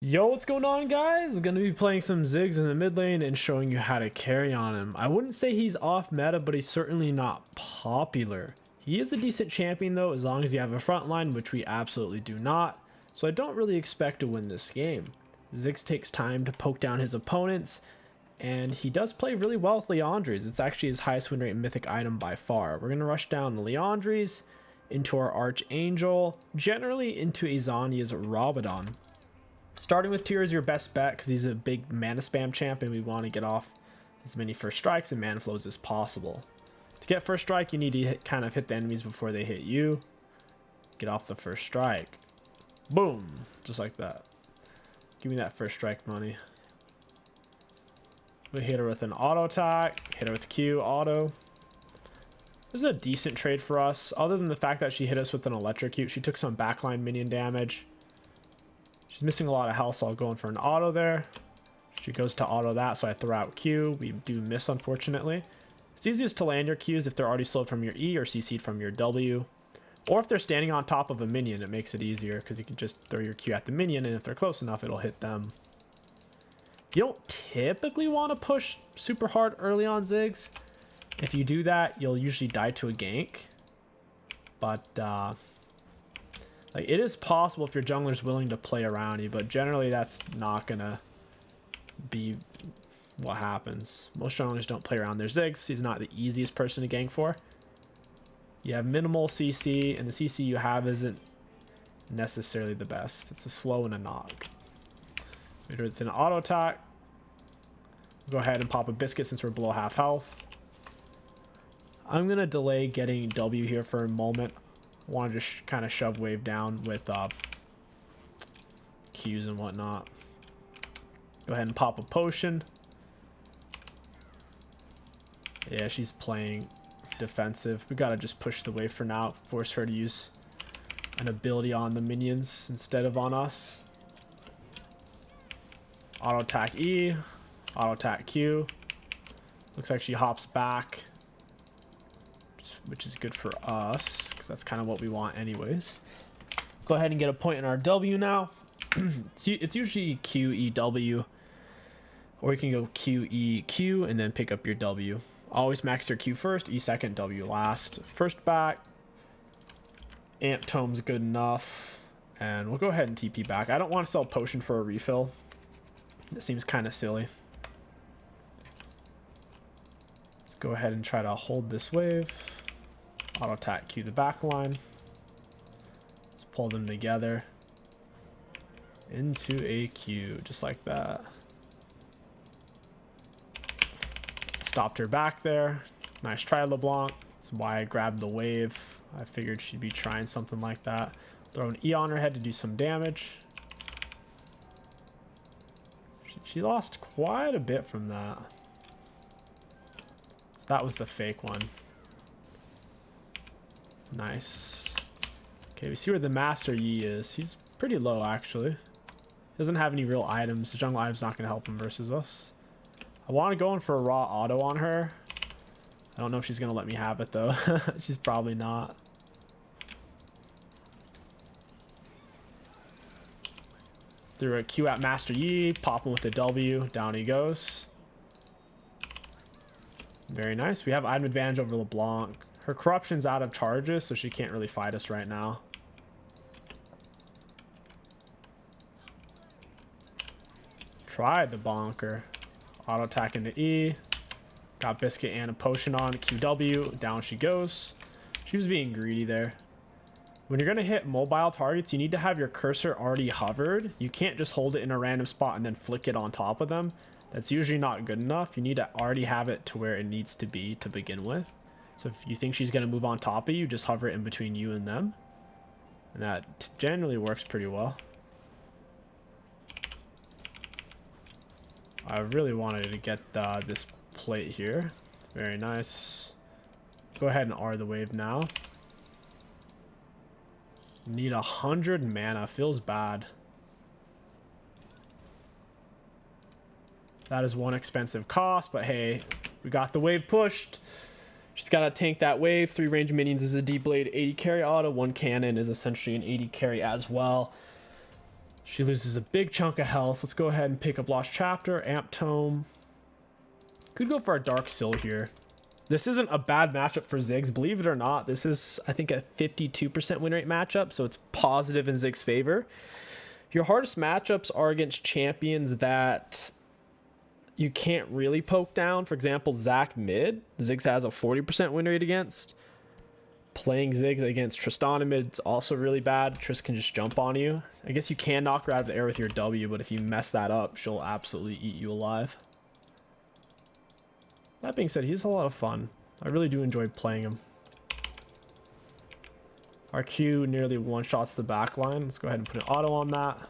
Yo, what's going on, guys? Gonna be playing some Ziggs in the mid lane and showing you how to carry on him. I wouldn't say he's off meta, but he's certainly not popular. He is a decent champion though, as long as you have a front line, which we absolutely do not. So I don't really expect to win this game. Ziggs takes time to poke down his opponents, and he does play really well with Leandries. It's actually his highest win rate mythic item by far. We're gonna rush down the Leandries into our Archangel, generally into a Zanya's Rabadon. Starting with Tyr is your best bet because he's a big mana spam champ and we want to get off as many first strikes and mana flows as possible. To get first strike, you need to kind of hit the enemies before they hit you. Get off the first strike. Boom. Just like that. Give me that first strike money. We hit her with an auto attack. Hit her with Q auto. This is a decent trade for us. Other than the fact that she hit us with an electrocute, she took some backline minion damage. She's missing a lot of health, so I'll go in for an auto there. She goes to auto that, so I throw out Q. We do miss, unfortunately. It's easiest to land your Qs if they're already slowed from your E or CC'd from your W. Or if they're standing on top of a minion, it makes it easier because you can just throw your Q at the minion, and if they're close enough, it'll hit them. You don't typically want to push super hard early on Ziggs. If you do that, you'll usually die to a gank. But, like, it is possible if your jungler's willing to play around you, but generally that's not gonna be what happens. Most junglers don't play around their Ziggs. He's not the easiest person to gank for. You have minimal CC, and the CC you have isn't necessarily the best. It's a slow and a knock. It's an auto attack. Go ahead and pop a biscuit since we're below half health. I'm gonna delay getting W here for a moment. Want to just kind of shove wave down with Qs and whatnot. Go ahead and pop a potion. Yeah, she's playing defensive. We gotta just push the wave for now. Force her to use an ability on the minions instead of on us. Auto attack E. Auto attack Q. Looks like she hops back, which is good for us because that's kind of what we want anyways. Go ahead and get a point in our W now. It's usually Q E W, or you can go Q E Q and then pick up your W. Always max your Q first, E second, W last. First back. Amp Tome's good enough, and we'll go ahead and TP back. I don't want to sell potion for a refill. It seems kind of silly. Let's go ahead and try to hold this wave. Auto attack Q the back line. Let's pull them together into a Q, just like that. Stopped her back there. Nice try, LeBlanc. That's why I grabbed the wave. I figured she'd be trying something like that. Throw an E on her head to do some damage. She lost quite a bit from that. So that was the fake one. Nice. Okay, we see where the Master Yi is. He's pretty low, actually. Doesn't have any real items. The jungle item's not going to help him versus us. I want to go in for a raw auto on her. I don't know if she's going to let me have it, though. She's probably not. Threw a Q at Master Yi. Pop him with a W. Down he goes. Very nice. We have item advantage over LeBlanc. Her corruption's out of charges, so she can't really fight us right now. Tried the bonker. Auto attack into E. Got biscuit and a potion on. QW. Down she goes. She was being greedy there. When you're going to hit mobile targets, you need to have your cursor already hovered. You can't just hold it in a random spot and then flick it on top of them. That's usually not good enough. You need to already have it to where it needs to be to begin with. So if you think she's going to move on top of you, just hover it in between you and them. And that generally works pretty well. I really wanted to get this plate here. Very nice. Go ahead and R the wave now. Need 100 mana. Feels bad. That is one expensive cost, but hey, we got the wave pushed. Just gotta tank that wave. 3 range minions is a D blade 80 carry auto. 1 cannon is essentially an 80 carry as well. She loses a big chunk of health. Let's go ahead and pick up Lost Chapter, Amp Tome. Could go for a Dark Sill here. This isn't a bad matchup for Ziggs, believe it or not. This is, I think, a 52% win rate matchup, so it's positive in Ziggs' favor. Your hardest matchups are against champions that you can't really poke down. For example, Zac mid, Ziggs has a 40% win rate against. Playing Ziggs against Tristana mid is also really bad. Triss can just jump on you. I guess you can knock her out of the air with your W, but if you mess that up, she'll absolutely eat you alive. That being said, he's a lot of fun. I really do enjoy playing him. Our Q nearly one-shots the back line. Let's go ahead and put an auto on that.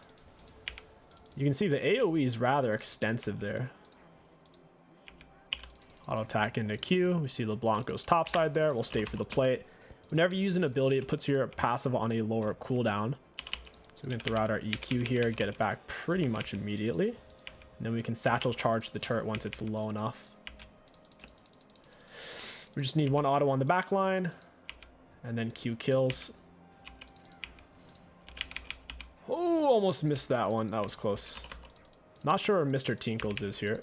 You can see the AoE is rather extensive there. Auto attack into Q. We see LeBlanc goes topside there. We'll stay for the plate. Whenever you use an ability, it puts your passive on a lower cooldown. So we can throw out our EQ here, get it back pretty much immediately. And then we can satchel charge the turret once it's low enough. We just need one auto on the back line, and then Q kills. Oh, almost missed that one. That was close. Not sure where Mr. Tinkles is here.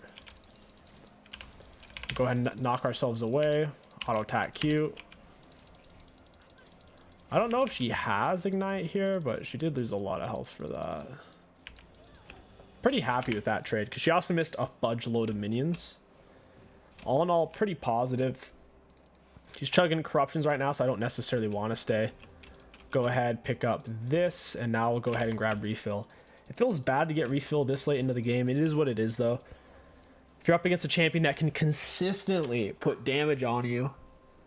Go ahead and knock ourselves away. Auto attack Q. I don't know if she has Ignite here, but she did lose a lot of health for that. Pretty happy with that trade, because she also missed a fudge load of minions. All in all, pretty positive. She's chugging corruptions right now, so I don't necessarily want to stay. Go ahead, pick up this, and now we'll go ahead and grab refill. It feels bad to get refill this late into the game. It is what it is, though. If you're up against a champion that can consistently put damage on you,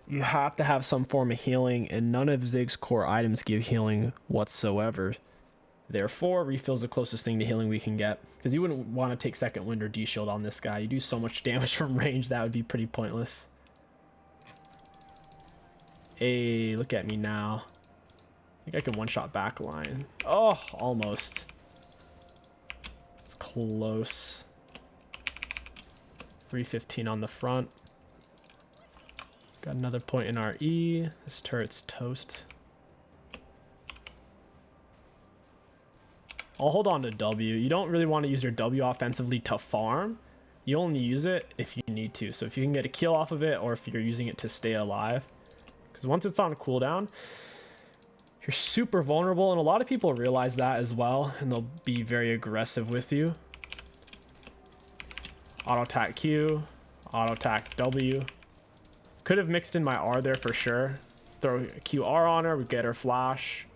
you have to have some form of healing, and none of Ziggs' core items give healing whatsoever. Therefore, refill's the closest thing to healing we can get, because you wouldn't want to take second wind or D-shield on this guy. You do so much damage from range, that would be pretty pointless. Hey, look at me now. I think I can one-shot back line. Oh, almost. It's close. 315 on the front. Got another point in our E. This turret's toast. I'll hold on to W. You don't really want to use your W offensively to farm. You only use it if you need to. So if you can get a kill off of it, or if you're using it to stay alive. Because once it's on cooldown, you're super vulnerable, and a lot of people realize that as well, and they'll be very aggressive with you. Auto attack Q, auto attack W. Could have mixed in my R there for sure. Throw a QR on her, we get her flash.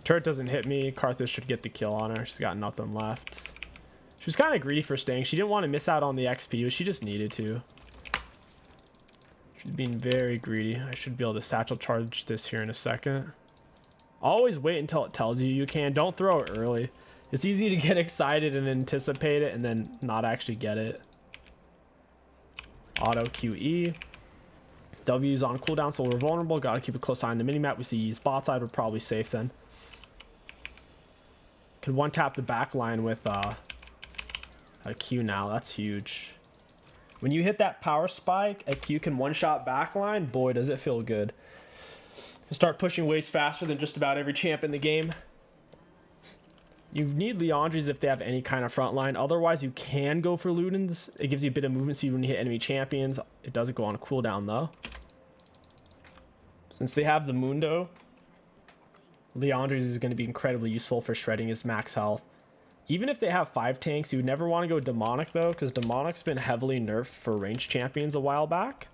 Turret doesn't hit me. Karthus should get the kill on her. She's got nothing left. She was kind of greedy for staying. She didn't want to miss out on the XP, but she just needed to. She's being very greedy. I should be able to satchel charge this here in a second. Always wait until it tells you you can. Don't throw it early. It's easy to get excited and anticipate it and then not actually get it. Auto QE. W's on cooldown, so we're vulnerable. Gotta keep a close eye on the minimap. We see E's bot side. We're probably safe then. Can one tap the back line with a Q now. That's huge. When you hit that power spike, a Q can one-shot backline. Boy, does it feel good. Start pushing waves faster than just about every champ in the game. You need Leandries if they have any kind of front line. Otherwise, you can go for Ludens. It gives you a bit of movement so you when you hit enemy champions. It doesn't go on a cooldown, though. Since they have the Mundo, Leandries is going to be incredibly useful for shredding his max health. Even if they have 5 tanks, you would never want to go Demonic, though, because Demonic's been heavily nerfed for ranged champions a while back,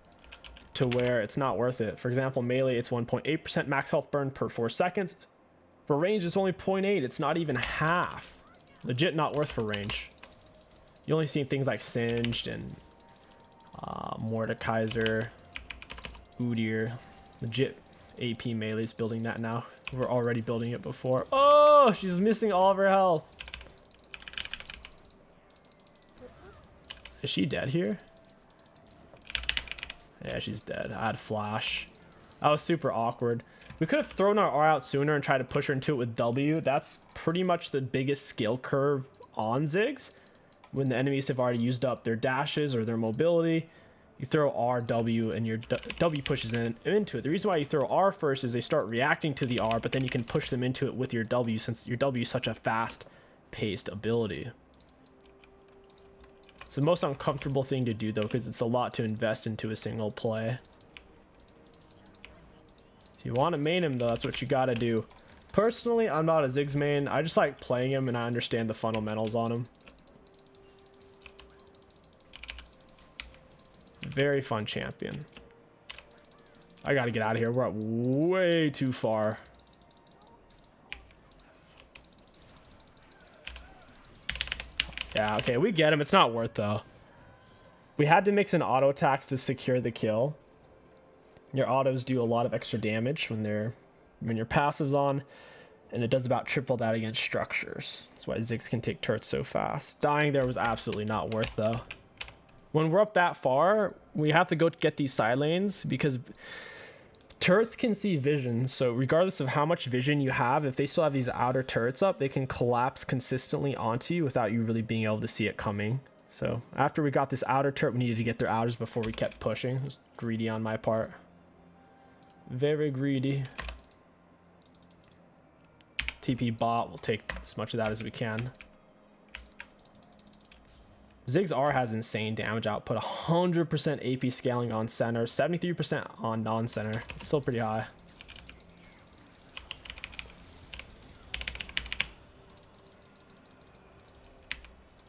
to where it's not worth it. For example, melee, it's 1.8% max health burn per 4 seconds. For range, it's only 0.8. It's not even half. Legit not worth for range. You only see things like Singed and Mordekaiser, Udyr. Legit AP melee's building that now. We're already building it before. Oh, she's missing all of her health. Is she dead here? Yeah, she's dead. I had flash. That was super awkward. We could have thrown our R out sooner and tried to push her into it with W. That's pretty much the biggest skill curve on Ziggs. When the enemies have already used up their dashes or their mobility, You throw R, W, and your W pushes into it. The reason why you throw R first is they start reacting to the R, but then you can push them into it with your W, since your W is such a fast-paced ability. It's the most uncomfortable thing to do, though, because it's a lot to invest into a single play. If you want to main him, though, that's what you got to do. Personally, I'm not a Ziggs main. I just like playing him, and I understand the fundamentals on him. Very fun champion. I gotta get out of here. We're up way too far. Yeah, okay, we get him. It's not worth, though. We had to mix in auto attacks to secure the kill. Your autos do a lot of extra damage when your passive's on, and it does about triple that against structures. That's why Ziggs can take turrets so fast. Dying there was absolutely not worth, though. When we're up that far, we have to go get these side lanes because turrets can see vision. So regardless of how much vision you have, if they still have these outer turrets up, they can collapse consistently onto you without you really being able to see it coming. So after we got this outer turret, we needed to get their outers before we kept pushing. It was greedy on my part. Very greedy. TP bot, we'll take as much of that as we can. Ziggs R has insane damage output, 100% AP scaling on center, 73% on non-center. It's still pretty high.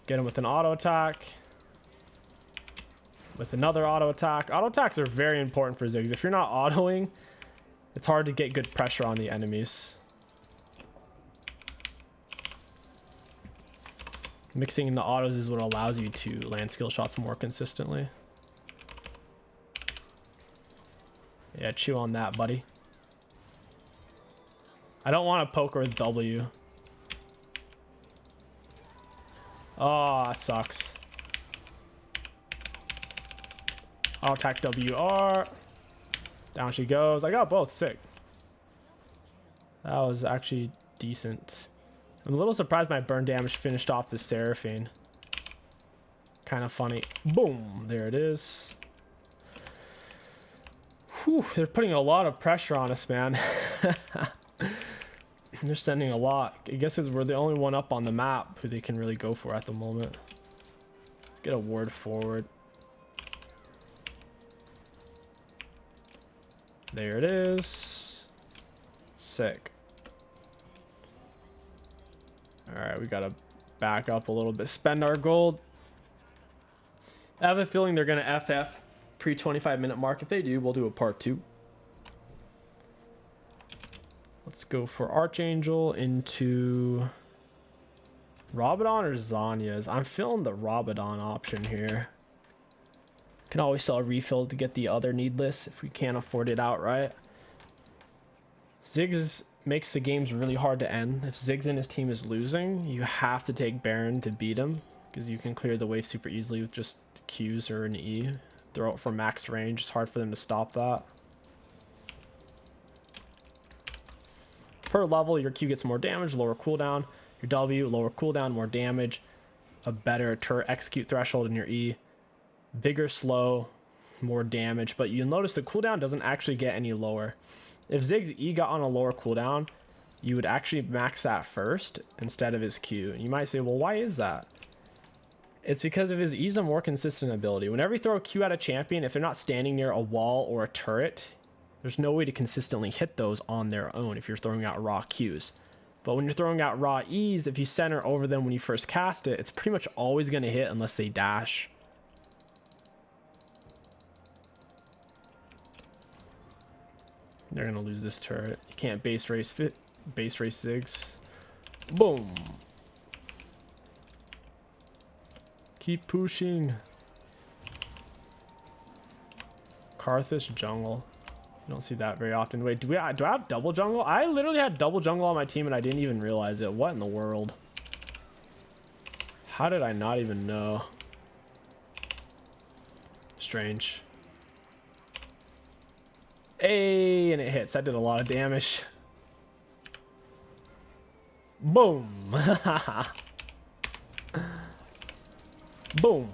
Get him with an auto attack. With another auto attack. Auto attacks are very important for Ziggs. If you're not autoing, it's hard to get good pressure on the enemies. Mixing in the autos is what allows you to land skill shots more consistently. Yeah, chew on that, buddy. I don't want to poker with W. Oh, that sucks. I'll attack WR. Down she goes. I got both. Sick. That was actually decent. I'm a little surprised my burn damage finished off the Seraphine. Kind of funny. Boom. There it is. Whew, they're putting a lot of pressure on us, man. They're sending a lot. I guess we're the only one up on the map who they can really go for at the moment. Let's get a ward forward. There it is. Sick. Alright, we gotta back up a little bit. Spend our gold. I have a feeling they're gonna FF pre 25-minute mark. If they do, we'll do a part 2. Let's go for Archangel into Rabadon or Zanya's. I'm feeling the Rabadon option here. Can always sell a refill to get the other needless if we can't afford it outright. Ziggs makes the games really hard to end. If Ziggs and his team is losing, you have to take Baron to beat him, because you can clear the wave super easily with just Qs or an E. Throw it from max range. It's hard for them to stop that. Per level, your Q gets more damage, lower cooldown. Your W, lower cooldown, more damage. A better turret execute threshold in your E. Bigger slow, more damage. But you'll notice the cooldown doesn't actually get any lower. If Ziggs E got on a lower cooldown, you would actually max that first instead of his Q. And you might say, well, why is that? It's because of his E's a more consistent ability. Whenever you throw a Q at a champion, if they're not standing near a wall or a turret, there's no way to consistently hit those on their own if you're throwing out raw Qs. But when you're throwing out raw E's, if you center over them when you first cast it, it's pretty much always going to hit unless they dash. They're going to lose this turret. You can't base race Ziggs. Boom. Keep pushing. Karthus jungle. You don't see that very often. Wait, do I have double jungle? I literally had double jungle on my team and I didn't even realize it. What in the world? How did I not even know? Strange. Hey, and it hits. That did a lot of damage. Boom. Boom.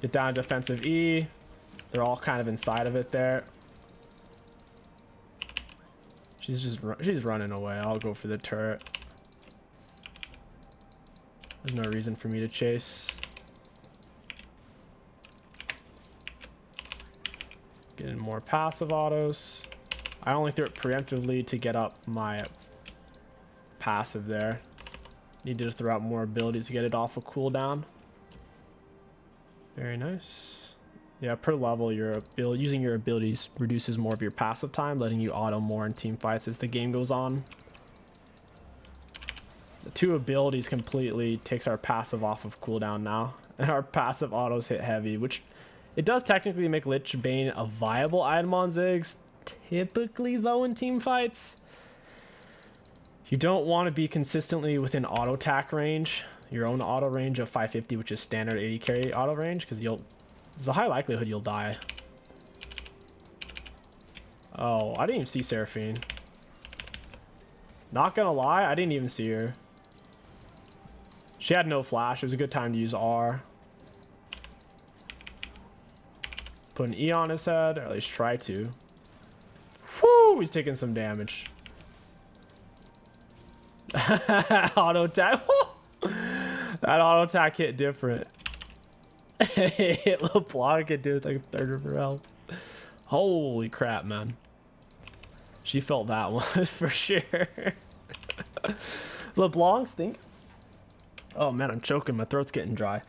Get down defensive E. They're all kind of inside of it there. She's running away. I'll go for the turret. There's no reason for me to chase. Getting more passive autos. I only threw it preemptively to get up my passive there. Needed to throw out more abilities to get it off a cooldown. Very nice. Yeah, per level, using your abilities reduces more of your passive time, letting you auto more in team fights as the game goes on. The 2 abilities completely takes our passive off of cooldown now, and our passive autos hit heavy, which it does technically make Lich Bane a viable item on Ziggs. Typically, though, in team fights, you don't want to be consistently within auto attack range, your own auto range of 550, which is standard 80 carry auto range, because there's a high likelihood you'll die. Oh, I didn't even see Seraphine. Not gonna lie, I didn't even see her. She had no flash. It was a good time to use R. Put an E on his head, or at least try to. Whoo! He's taking some damage. Auto attack. That auto attack hit different. Hit LeBlanc and did like a third of her health. Holy crap, man. She felt that one for sure. LeBlancs think... Oh man, I'm choking. My throat's getting dry.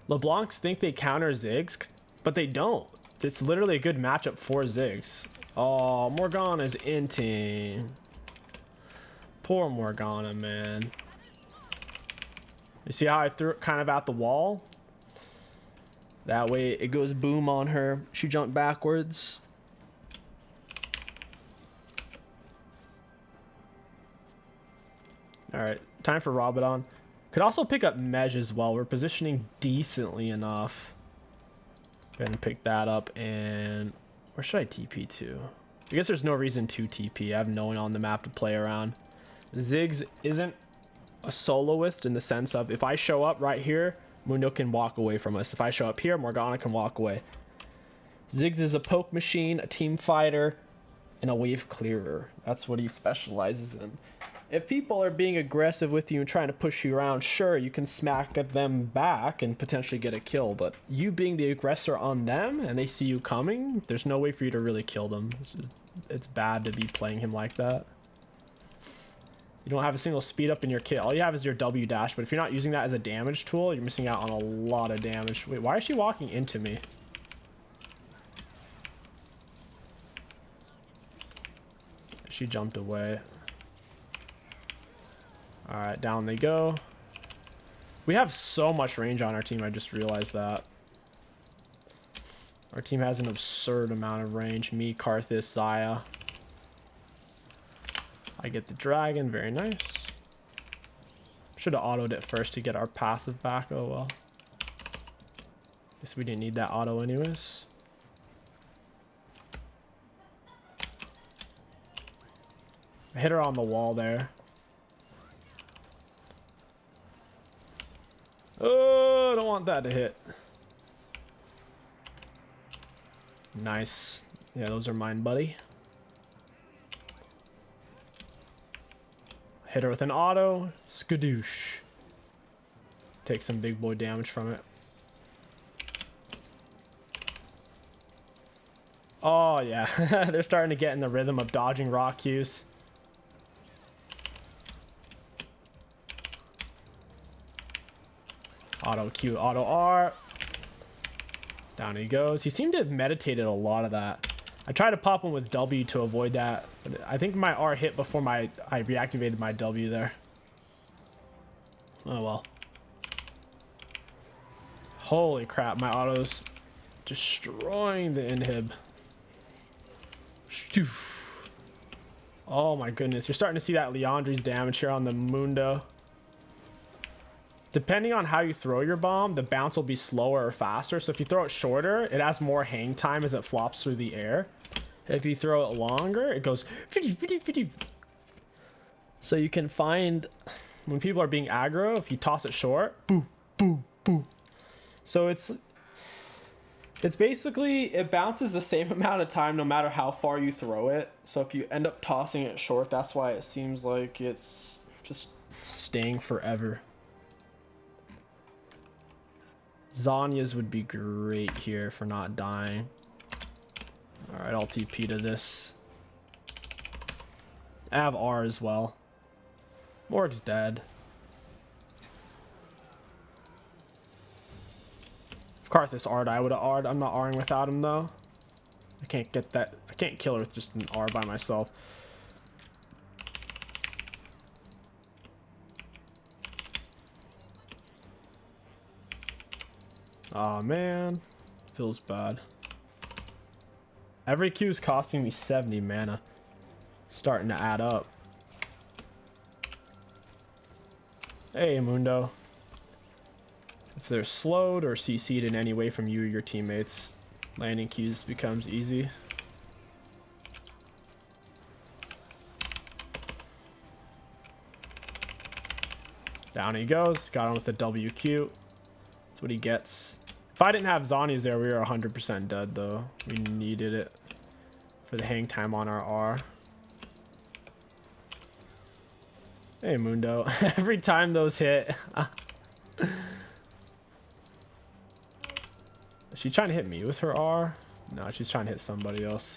LeBlancs think they counter Ziggs, but they don't. It's literally a good matchup for Ziggs. Oh, Morgana's inting. Poor Morgana, man. You see how I threw it kind of at the wall? That way it goes boom on her. She jumped backwards. Alright, time for Rabadon. Could also pick up Mej as well. We're positioning decently enough. Go ahead and pick that up. And where should I TP to? I guess there's no reason to TP. I have no one on the map to play around. Ziggs isn't a soloist in the sense of if I show up right here, Mundo can walk away from us. If I show up here, Morgana can walk away. Ziggs is a poke machine, a team fighter, and a wave clearer. That's what he specializes in. If people are being aggressive with you and trying to push you around, sure, you can smack at them back and potentially get a kill. But you being the aggressor on them and they see you coming, there's no way for you to really kill them. It's bad to be playing him like that. You don't have a single speed up in your kit. All you have is your W dash, but if you're not using that as a damage tool, you're missing out on a lot of damage. Wait, why is she walking into me? She jumped away. Alright, down they go. We have so much range on our team, I just realized that. Our team has an absurd amount of range. Me, Karthus, Zaya. I get the dragon, very nice. Should have autoed it first to get our passive back, oh well. Guess we didn't need that auto anyways. I hit her on the wall there. Oh, I don't want that to hit. Nice. Yeah, those are mine, buddy. Hit her with an auto. Skadoosh. Take some big boy damage from it. Oh, yeah. They're starting to get in the rhythm of dodging rock Qs. Auto Q, auto R. Down he goes. He seemed to have meditated a lot of that. I tried to pop him with W to avoid that, but I think my R hit before I reactivated my W there. Oh well. Holy crap, my auto's destroying the inhib. Oh my goodness, you're starting to see that Leandri's damage here on the Mundo. Depending on how you throw your bomb, the bounce will be slower or faster. So if you throw it shorter, it has more hang time as it flops through the air. If you throw it longer, it goes... So you can find, when people are being aggro, if you toss it short, boo, boo, boo. So it's It's basically, it bounces the same amount of time no matter how far you throw it. So if you end up tossing it short, that's why it seems like it's just staying forever. Zanya's would be great here for not dying. Alright, I'll TP to this. I have R as well. Morg's dead. If Karthus R'd, I would have R'd. I'm not R'ing without him though. I can't get that. I can't kill her with just an R by myself. Oh man, feels bad. Every Q is costing me 70 mana. Starting to add up. Hey Mundo. If they're slowed or CC'd in any way from you or your teammates, landing Qs becomes easy. Down he goes. Got him with the WQ. That's what he gets. If I didn't have Zani's there, we were 100% dead though. We needed it for the hang time on our R. Hey Mundo. Every time those hit. Is she trying to hit me with her R? No, she's trying to hit somebody else.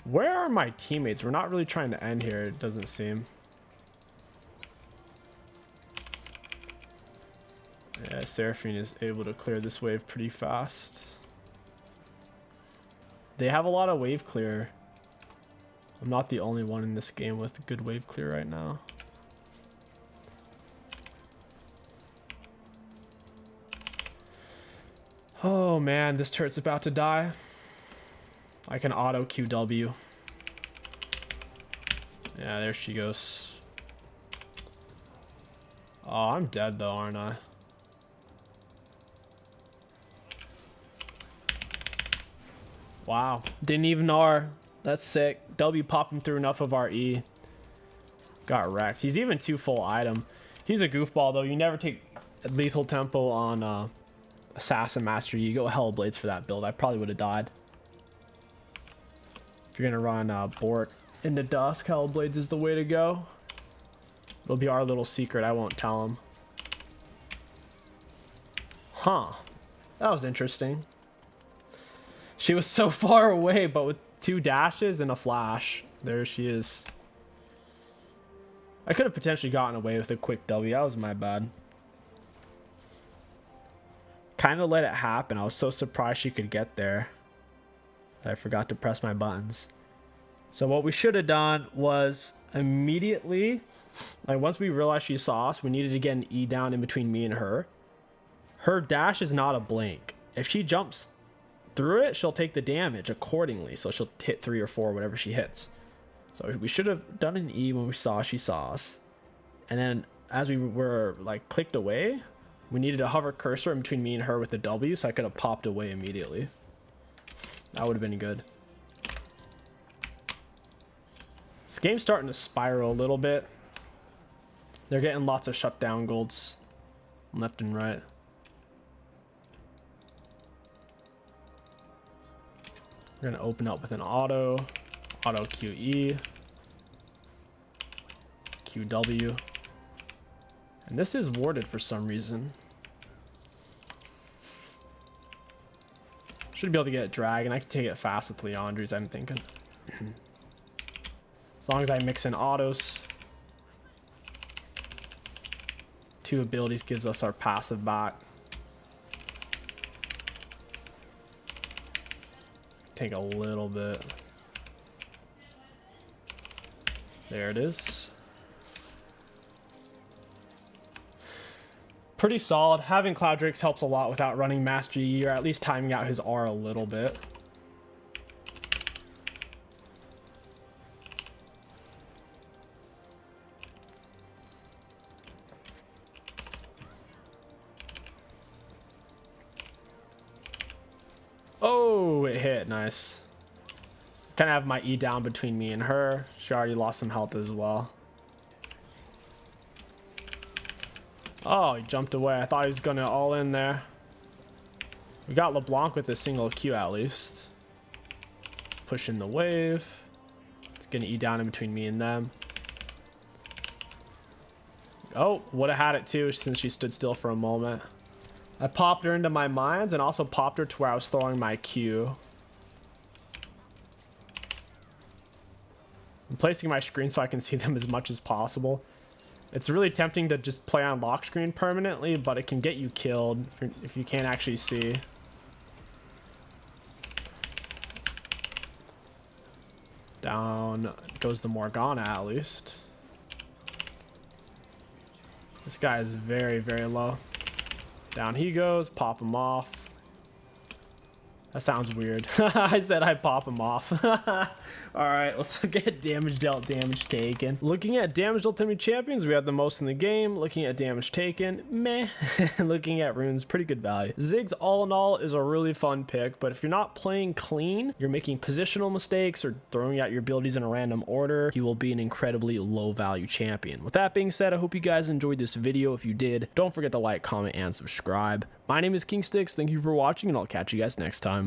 Where are my teammates? We're not really trying to end here, it doesn't seem. Yeah, Seraphine is able to clear this wave pretty fast. They have a lot of wave clear. I'm not the only one in this game with good wave clear right now. Oh man, this turret's about to die. I can auto QW. Yeah, there she goes. Oh, I'm dead though, aren't I? Wow, didn't even R. That's sick. W popped him through enough of our E. Got wrecked. He's even 2 full item. He's a goofball though. You never take lethal tempo on Assassin Master. You go Hellblades for that build. I probably would have died. If you're gonna run Bork into Dusk, Hellblades is the way to go. It'll be our little secret. I won't tell him. Huh. That was interesting. She was so far away, but with 2 dashes and a flash, there she is. I could have potentially gotten away with a quick W. That was my bad. Kind of let it happen. I was so surprised she could get there that I forgot to press my buttons. So what we should have done was immediately, like once we realized she saw us, we needed to get an E down in between me and her. Her dash is not a blink. If she jumps through it, she'll take the damage accordingly. So she'll hit 3 or 4, whatever she hits. So we should have done an E when we saw she saw us. And then as we were like clicked away, we needed to hover cursor in between me and her with the W, so I could have popped away immediately. That would have been good. This game's starting to spiral a little bit. They're getting lots of shutdown golds left and right. We're gonna open up with an auto QE, QW, and this is warded for some reason. Should be able to get Dragon. I can take it fast with Leandri's, I'm thinking. As long as I mix in autos. 2 abilities gives us our passive back. Take a little bit. There it is. Pretty solid. Having Cloud Drakes helps a lot without running Master Yi, or at least timing out his R a little bit. Oh, it hit. Nice. Kind of have my E down between me and her. She already lost some health as well. Oh, he jumped away. I thought he was gonna all in there. We got LeBlanc with a single Q at least. Pushing the wave. It's gonna E down in between me and them. Oh, would have had it too since she stood still for a moment. I popped her into my mines and also popped her to where I was throwing my Q. I'm placing my screen so I can see them as much as possible. It's really tempting to just play on lock screen permanently, but it can get you killed if you can't actually see. Down goes the Morgana at least. This guy is very, very low. Down he goes, pop him off. That sounds weird. I said I'd pop him off. Alright, let's look at damage dealt, damage taken. Looking at damage dealt to enemy champions, we have the most in the game. Looking at damage taken, meh. Looking at runes, pretty good value. Ziggs, all in all, is a really fun pick, but if you're not playing clean, you're making positional mistakes or throwing out your abilities in a random order, he will be an incredibly low value champion. With that being said, I hope you guys enjoyed this video. If you did, don't forget to like, comment, and subscribe. My name is Kingsticks. Thank you for watching, and I'll catch you guys next time.